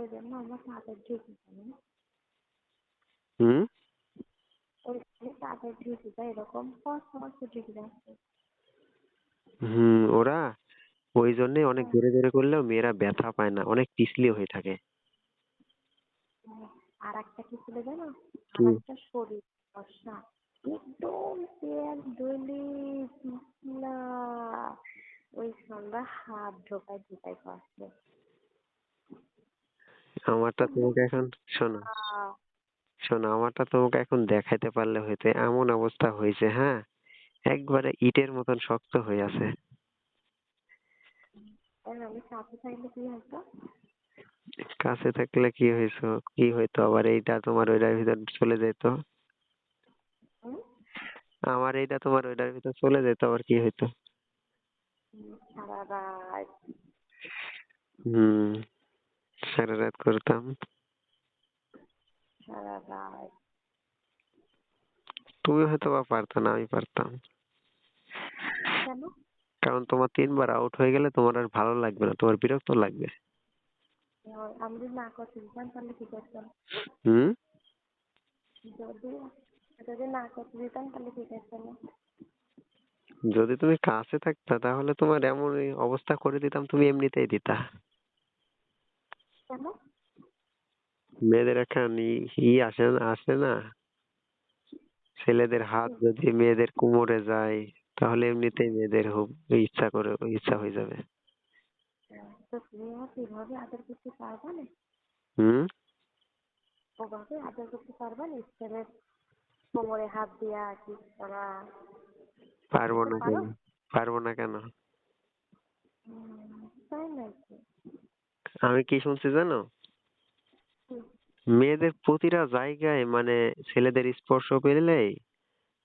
ওই জন্য আমার চাদর ঢেকে যায়। হুম ওই চাদর ঢেকে যায়, এরকম ফস ঢেকে যাচ্ছে। ওরা ওই জন্যে অনেক জোরে জোরে করলেও মেয়েরা ব্যথা পায় না, অনেক পিছলি হয়ে থাকে। আর একটা কি ছিল জানো, আর কি? একটা শরীর ফর্সা, একদম পেঁয়াজ দলি পিছলা, ওই সন্ধ্যা হাত ঢোকায় ঢোকায় করছে। আমারটা তোমাকে এখন শোনো, আমারটা তোমাকে এখন দেখাইতে পারলে হইতে, এমন অবস্থা হয়েছে, হ্যাঁ, একবারে ইটের মতন শক্ত হয়ে আছে। আমি সাথে থাকলে কি হতো? কাছে থাকলে কি হইতো আবার, এইটা তোমার ওইটার ভিতর চলে যেত। আমার এইটা তোমার ওইটার ভিতর চলে যেত, আবার কি হইতো? সারা রাত। হম, সারা রাত করতাম। সারা রাত। তুমি হয়তো বা পারতো না, আমি পারতাম। কেন? কারণ তোমার 3 বার আউট হয়ে গেলে তোমার আর ভালো লাগবে না, তোমার বিরক্ত লাগবে। আমি যদি না করতে দিতাম তাহলে কি করতাম? হুম যদি যদি না করতে দিতাম তাহলে কি করতাম? যদি তুমি কাছে থাকতা তাহলে তোমার এমন অবস্থা করে দিতাম, তুমি এমনিতেই দিতা। কেন? মেয়েদের একটা আসে না, ছেলেদের হাত যদি মেয়েদের কোমরে যায় তাহলে এমনিতেই মেয়েদের ইচ্ছা হয়ে যাবে। তো তুমি আমাকে এভাবে আদর করতে পারবা না? হুম ওভাবে আদর করতে পারবা না? ছেলের কোমরে হাত দিয়া কি করা? পারবো করতে না পারো? কেন? পারবো না কেন? তাই নাকি? আমি কি শুনছি জানো, মেয়েদের প্রতিটা জায়গায় মানে ছেলেদের স্পর্শ পেলেই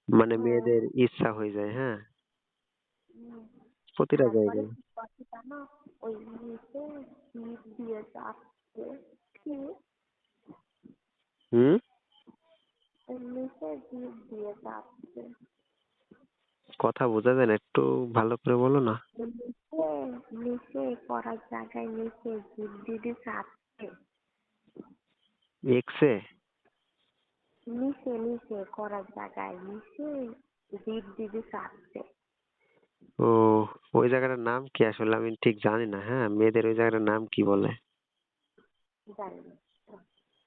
মানে মেয়েদের ইচ্ছা হয়ে যায়, হ্যাঁ, প্রতিটা তারপরে জায়গায়। কি করছে জানো? ওই নিচে জিভ দিয়ে চাপছে। কি? হুম ওই নিচে জিভ দিয়ে চাপছে। কথা বোঝা যায় না, একটু ভালো করে বলো না। নিচে নিচে করার জায়গায় নিচে জিভ দিয়ে চাপছে। এক্সে? নিচে নিচে করার জায়গায় নিচে জিভ দিয়ে চাপছে। ও, ওই জায়গাটার নাম কি আসলে আমি ঠিক জানি না, হ্যাঁ, মেয়েদের ওই জায়গাটার নাম কি বলে? জানি না।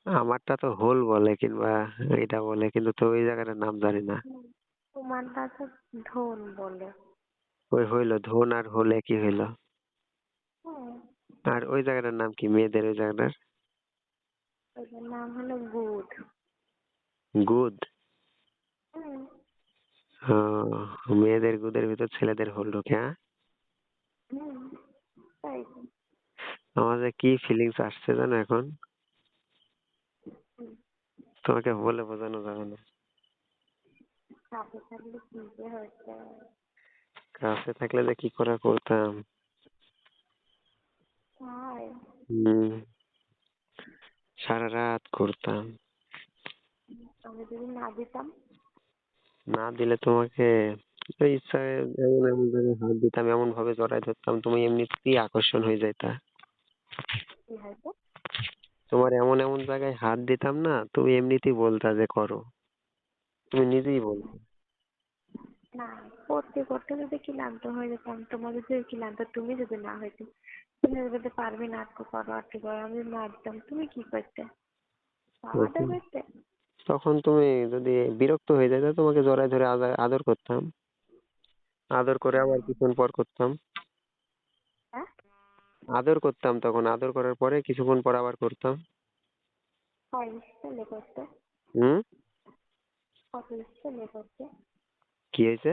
আমারটা তো হোল বলে কিংবা এটা বলে, কিন্তু তো ওই জায়গাটার নাম জানি না। তোমারটা তো ঢোল বলে। ওই হইলো ধন আর হোল একই হইলো। হুম, আর ওই জায়গাটার নাম কি মেয়েদের ওই জায়গাটার? ওটার নাম হলো গুড। গুদ? হুম, ও, মেয়েদের গুদের ভিতর ছেলেদের হোল ঢোকে, হ্যাঁ। হুম, তাই তো। আমাদের কি ফিলিংস আসছে জানো এখন, তোমাকে বলে বোঝানো যাবে না। কাছে থাকলে কি যে হচ্ছে। কাছে থাকলে যে কি করা করতাম। তাই? হম, সারা রাত করতাম। আমি যদি না দিতাম? না দিলে তোমাকে ওই ইচ্ছায় এমন এমন জায়গায় হাত দিতাম, এমন ভাবে জড়ায় ধরতাম, তুমি এমনিতেই আকর্ষণ হয়ে যাইতা। কি হয়তো? তোমার এমন এমন জায়গায় হাত দিতাম না, তুমি এমনিতেই বলতা যে করো, তুমি নিজেই বলতে। না, করতে করতে যদি ক্লান্ত হয়ে যেতাম, তোমার যদি ক্লান্ত, তুমি যদি না হইতে, তুমি যদি পারবে না আটকু করো আটকু করো, আমি যদি না দিতাম তুমি কি করতে? আদর তখন করতে? তখন তুমি যদি বিরক্ত হয়ে যেতে তোমাকে জড়ায় ধরে আদর করতাম, আদর করে আবার কিছুক্ষণ পর করতাম। হ্যাঁ, আদর করতাম, তখন আদর করার পরে কিছুক্ষণ পর আবার করতাম। হয় স্টাইলে করতে? হুম কত স্টাইলে করতে? কি হয়েছে?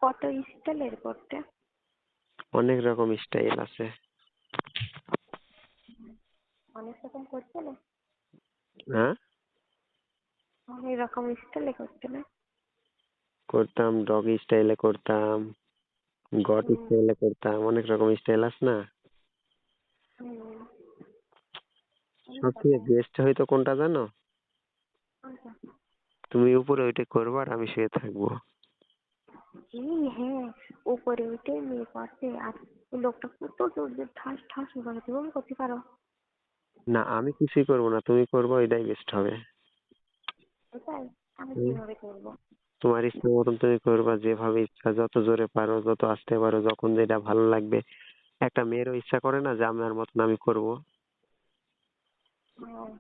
কত স্টাইলের করতে? অনেক রকম স্টাইল আছে। অনেক রকম করতে না? হ্যাঁ, অনেক রকম স্টাইলে করতে না? করতাম, ডগি স্টাইলে করতাম, গট হুম, স্টাইলে করতাম, অনেক রকম স্টাইল আছে না। হুম, আমি সব থেকে পাতাম। বেস্ট হয়তো কোনটা জানো? আচ্ছা। তুমি উপরে ওইটা করবে আর আমি শুয়ে থাকবো। হ্যাঁ, উপরে উঠে মেয়ে করছে আর ওই লোকটা কত জোর জোর ঠাস ঠাস করে তুমি করতে পারো? না, আমি কিছুই করবো না, তুমি করবো, এটাই বেস্ট হবে। কোথায়? আমি হুম, কিভাবে করবো? তোমার ইচ্ছা মতন তুমি করবা, যেভাবে ইচ্ছা, যত জোরে পারো, যত আসতে পারো, যখন যেটা ভালো লাগবে। একটা মেয়েরও ইচ্ছা করে না যে আমার মতন আমি করব।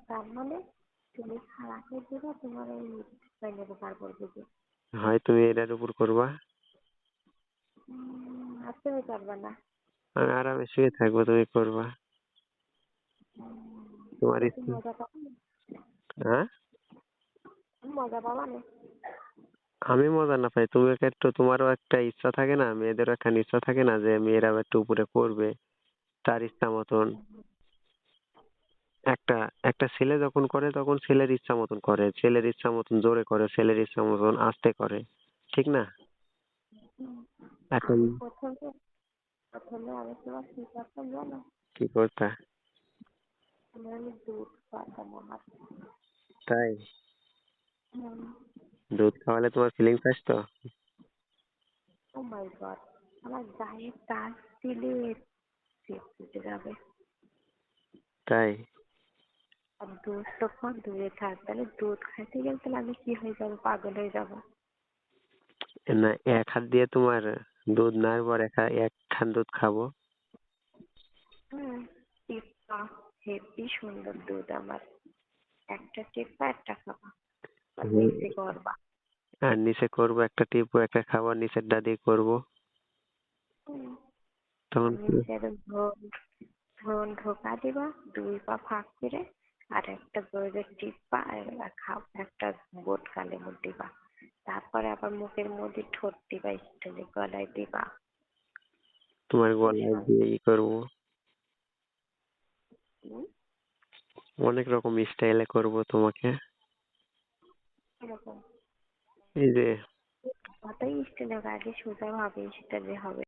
তার মানে তুমি খারাপে দিবা, তোমার ওই ফ্রেন্ডের উপর করবে যে। হয় তুমি এটার উপর করবা, আর তুমি পারবা না। আমি আরামে শুয়ে থাকবো, তুমি করবা। তোমার তো তুমি ইচ্ছা। মজা পাবা না? হ্যাঁ, তুমি মজা পাবা না? আমি মজা না পাই, তুমি একটু, তোমারও একটা ইচ্ছা থাকে না, মেয়েদেরও একটা ইচ্ছা থাকে না যে মেয়েরাও একটু উপরে করবে তার ইচ্ছা মতন। একটা একটা ছেলে যখন করে তখন ছেলের ইচ্ছা মতন করে, ছেলের ইচ্ছা মতন জোরে করে, ছেলের ইচ্ছা মতন আস্তে করে, ঠিক না? এখন আমি প্রথমে আমি তোমার কি করতাম জানো? কি করতা? আমি দুধ খাওয়াতাম আমার। তাই? হুম। দুধ খাওয়ালে তোমার ফিলিংস আসতো? ও মাই গড, আমার গায়ে টাচ দিলে চেপ উঠে যাবে। তাই? আর দুধ তখন দূরে থাক, তাহলে দুধ খাইতে গেলে তাহলে আমি কি হয়ে যাবো? পাগল হয়ে যাবো। না, এক হাত দিয়ে তোমার দুধ নাড়বো আর এক খান দুধ খাবো। হুম। টিপ্পা, হেব্বি সুন্দর দুধ আমার। একটা টিপ্পা একটা খাবা, আর হুম, নিচে করবা। আর নিচে করবো, একটা টিপবো, একটা খাবো, আর নিচেরটা দিয়ে করবো। হুম। তখন আর কি? নিচে ধন ঢোকা দিবা, দুই পা ফাঁক করে। আর একটা দইয়ের টিপ্পা আর খাও, একটা বোট কালে মুখ দিবা। তারপরে আবার মুখের মধ্যে ঠোঁট দিবা, স্টাইলে গলায় দিবা। তোমার কি গলায় সুন্দর। দিয়ে করবো। হুম, অনেক রকম স্টাইলে করবো তোমাকে। এরকম এই যে কতই স্টাইলে, আগে সোজা ভাবে সেটা যে হবে।